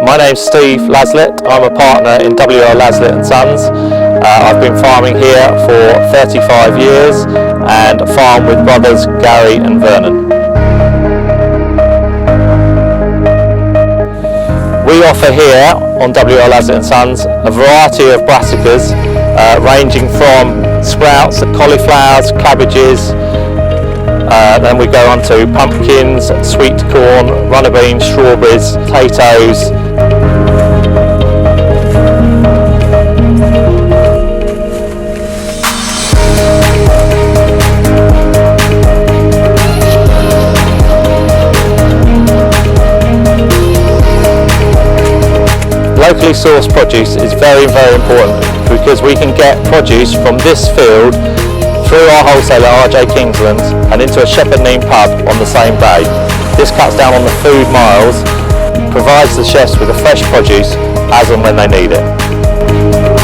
My name's Steve Laslett. I'm a partner in Laslett and Sons. I've been farming here for 35 years and farm with brothers Gary and Vernon. We offer here on Laslett and Sons a variety of brassicas ranging from sprouts, cauliflowers, cabbages, then we go on to pumpkins, sweet corn, runner beans, strawberries, potatoes. Locally sourced produce is very important because we can get produce from this field through our wholesaler RJ Kingsland and into a Shepherd Neame pub on the same day. This cuts down on the food miles, provides the chefs with the fresh produce as and when they need it.